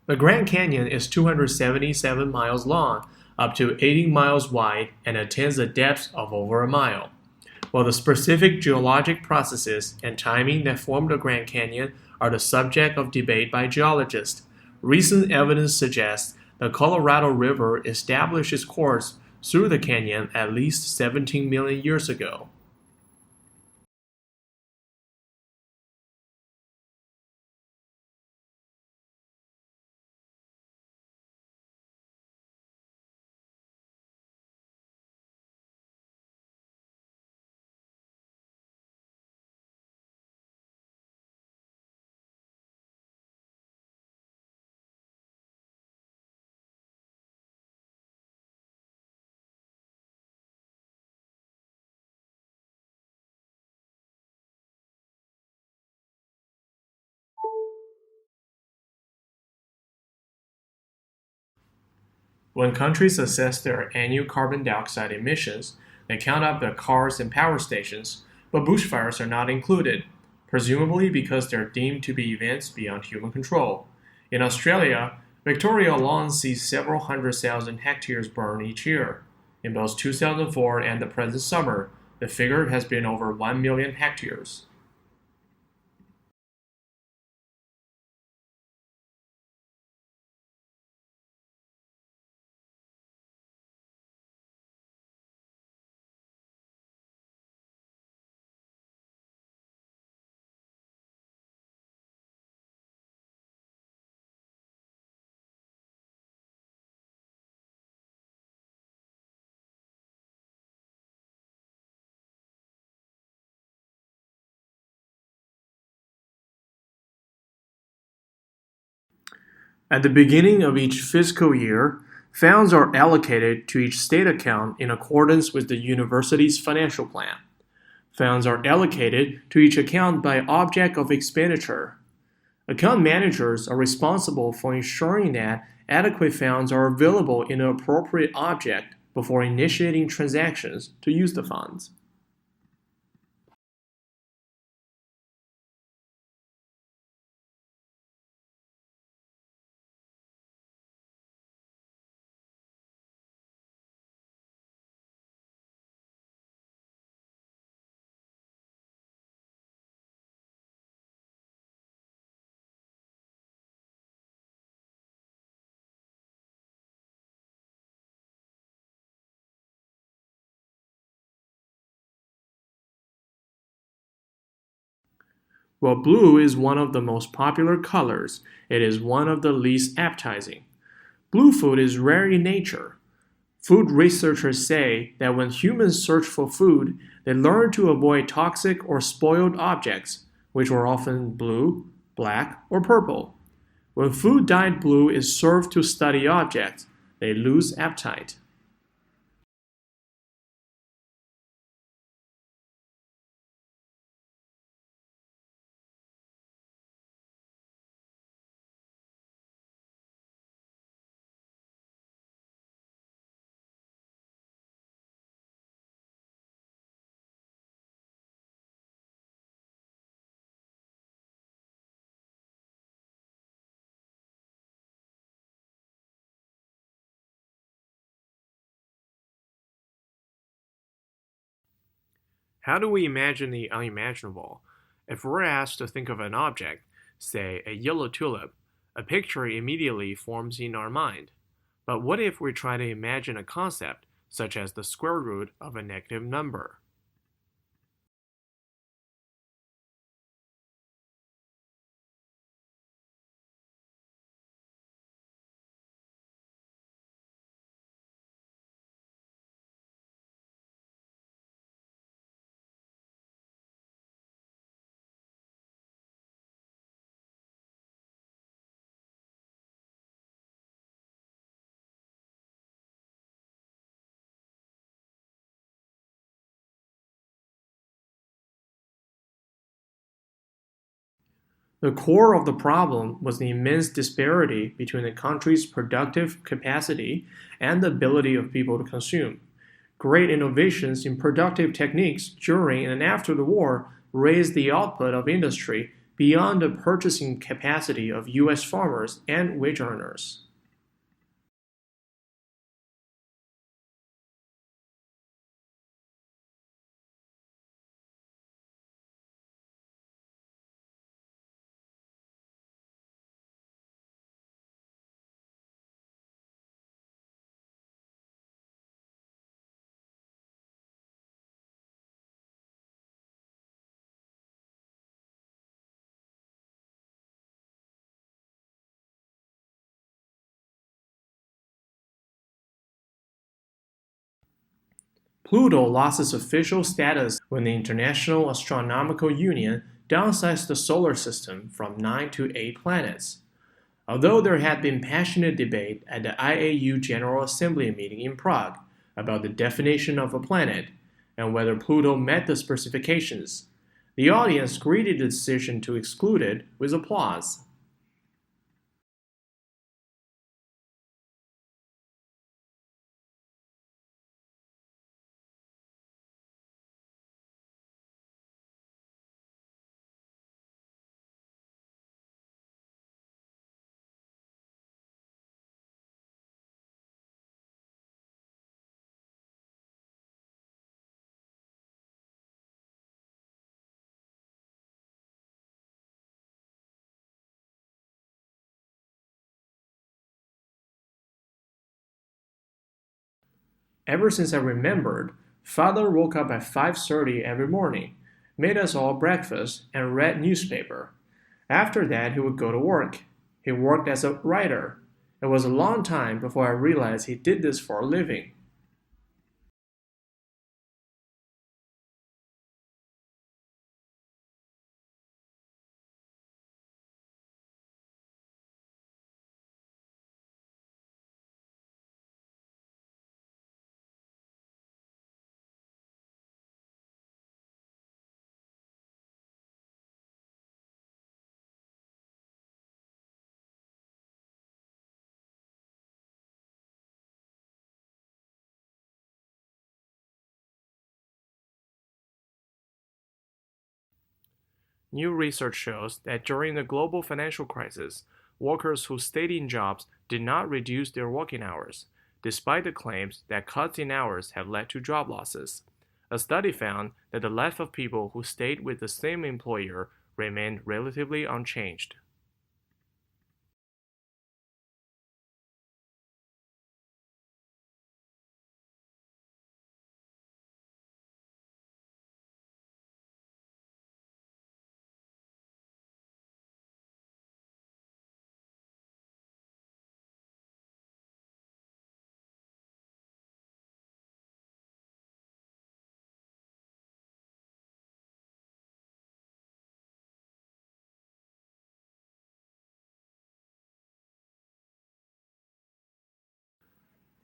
The Grand Canyon is 277 miles long, up to 80 miles wide, and attains a depth of over a mile. While the specific geologic processes and timing that form the Grand Canyon are the subject of debate by geologists, recent evidence suggests the Colorado River established its course through the canyon at least 17 million years ago. When countries assess their annual carbon dioxide emissions, they count up their cars and power stations, but bushfires are not included, presumably because they're deemed to be events beyond human control. In Australia, Victoria alone sees several hundred thousand hectares burn each year. In both 2004 and the present summer, the figure has been over 1 million hectares. At the beginning of each fiscal year, funds are allocated to each state account in accordance with the university's financial plan. Funds are allocated to each account by object of expenditure. Account managers are responsible for ensuring that adequate funds are available in an appropriate object before initiating transactions to use the funds. While blue is one of the most popular colors, it is one of the least appetizing. Blue food is rare in nature. Food researchers say that when humans search for food, they learn to avoid toxic or spoiled objects, which are often blue, black, or purple. When food dyed blue is served to study objects, they lose appetite. How do we imagine the unimaginable? If we're asked to think of an object, say a yellow tulip, a picture immediately forms in our mind. But what if we try to imagine a concept, such as the square root of a negative number? The core of the problem was the immense disparity between the country's productive capacity and the ability of people to consume. Great innovations in productive techniques during and after the war raised the output of industry beyond the purchasing capacity of U.S. farmers and wage earners. Pluto lost its official status when the International Astronomical Union downsized the solar system from 9 to 8 planets. Although there had been passionate debate at the IAU General Assembly meeting in Prague about the definition of a planet and whether Pluto met the specifications, the audience greeted the decision to exclude it with applause. Ever since I remembered, Father woke up at 5:30 every morning, made us all breakfast, and read newspaper. After that, he would go to work. He worked as a writer. It was a long time before I realized he did this for a living. New research shows that during the global financial crisis, workers who stayed in jobs did not reduce their working hours, despite the claims that cuts in hours have led to job losses. A study found that the life of people who stayed with the same employer remained relatively unchanged.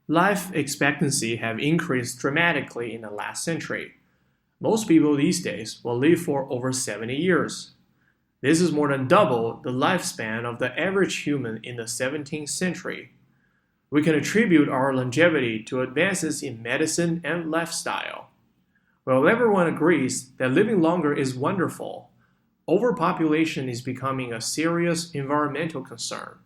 Life expectancy have increased dramatically in the last century. Most people these days will live for over 70 years. This is more than double the lifespan of the average human in the 17th century. We can attribute our longevity to advances in medicine and lifestyle. While everyone agrees that living longer is wonderful, overpopulation is becoming a serious environmental concern.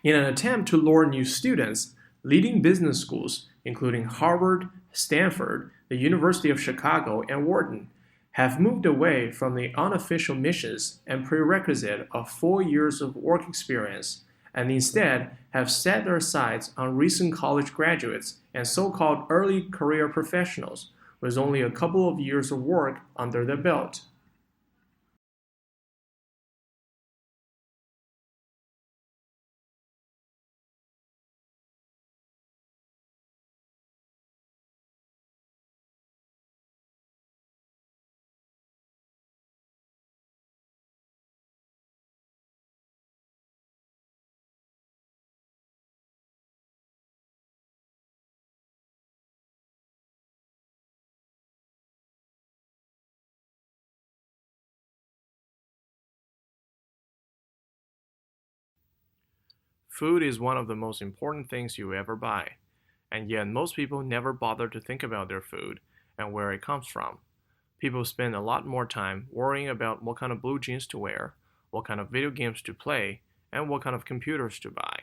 In an attempt to lure new students, leading business schools, including Harvard, Stanford, the University of Chicago, and Wharton, have moved away from the unofficial missions and prerequisite of 4 years of work experience and instead have set their sights on recent college graduates and so called early career professionals with only a couple of years of work under their belt. Food is one of the most important things you ever buy, and yet most people never bother to think about their food and where it comes from. People spend a lot more time worrying about what kind of blue jeans to wear, what kind of video games to play, and what kind of computers to buy.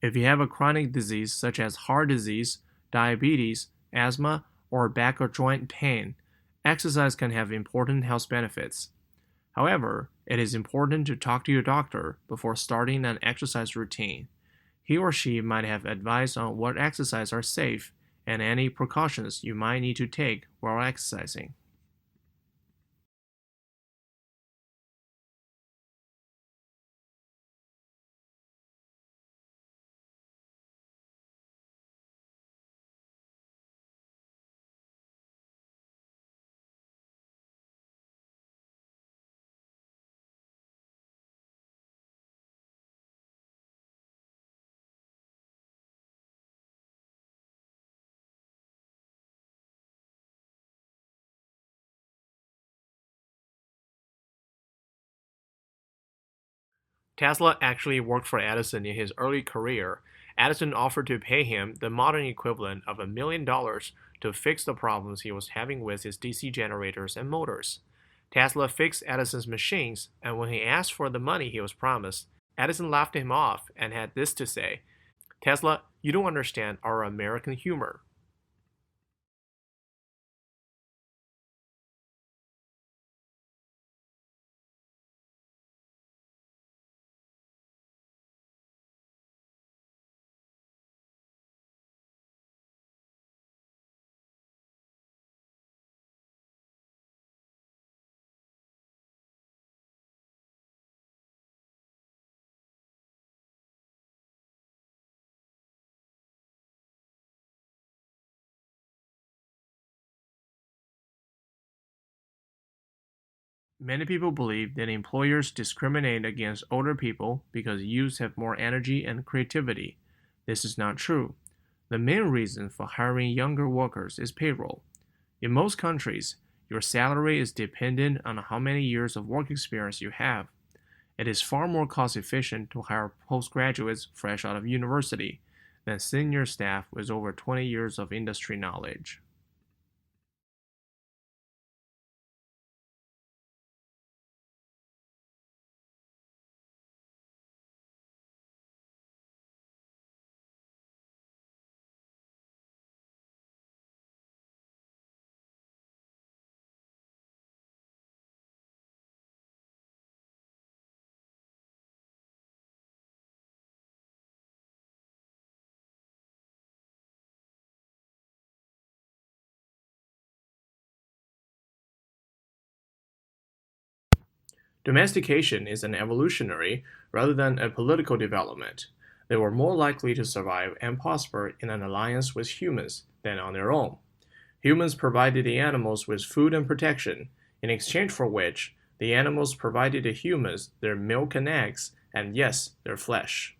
If you have a chronic disease such as heart disease, diabetes, asthma, or back or joint pain, exercise can have important health benefits. However, it is important to talk to your doctor before starting an exercise routine. He or she might have advice on what exercises are safe and any precautions you might need to take while exercising. Tesla actually worked for Edison in his early career. Edison offered to pay him the modern equivalent of $1 million to fix the problems he was having with his DC generators and motors. Tesla fixed Edison's machines, and when he asked for the money he was promised, Edison laughed him off and had this to say: Tesla, you don't understand our American humor. Many people believe that employers discriminate against older people because youths have more energy and creativity. This is not true. The main reason for hiring younger workers is payroll. In most countries, your salary is dependent on how many years of work experience you have. It is far more cost efficient to hire postgraduates fresh out of university than senior staff with over 20 years of industry knowledge. Domestication is an evolutionary rather than a political development. They were more likely to survive and prosper in an alliance with humans than on their own. Humans provided the animals with food and protection, in exchange for which the animals provided the humans their milk and eggs, and yes, their flesh.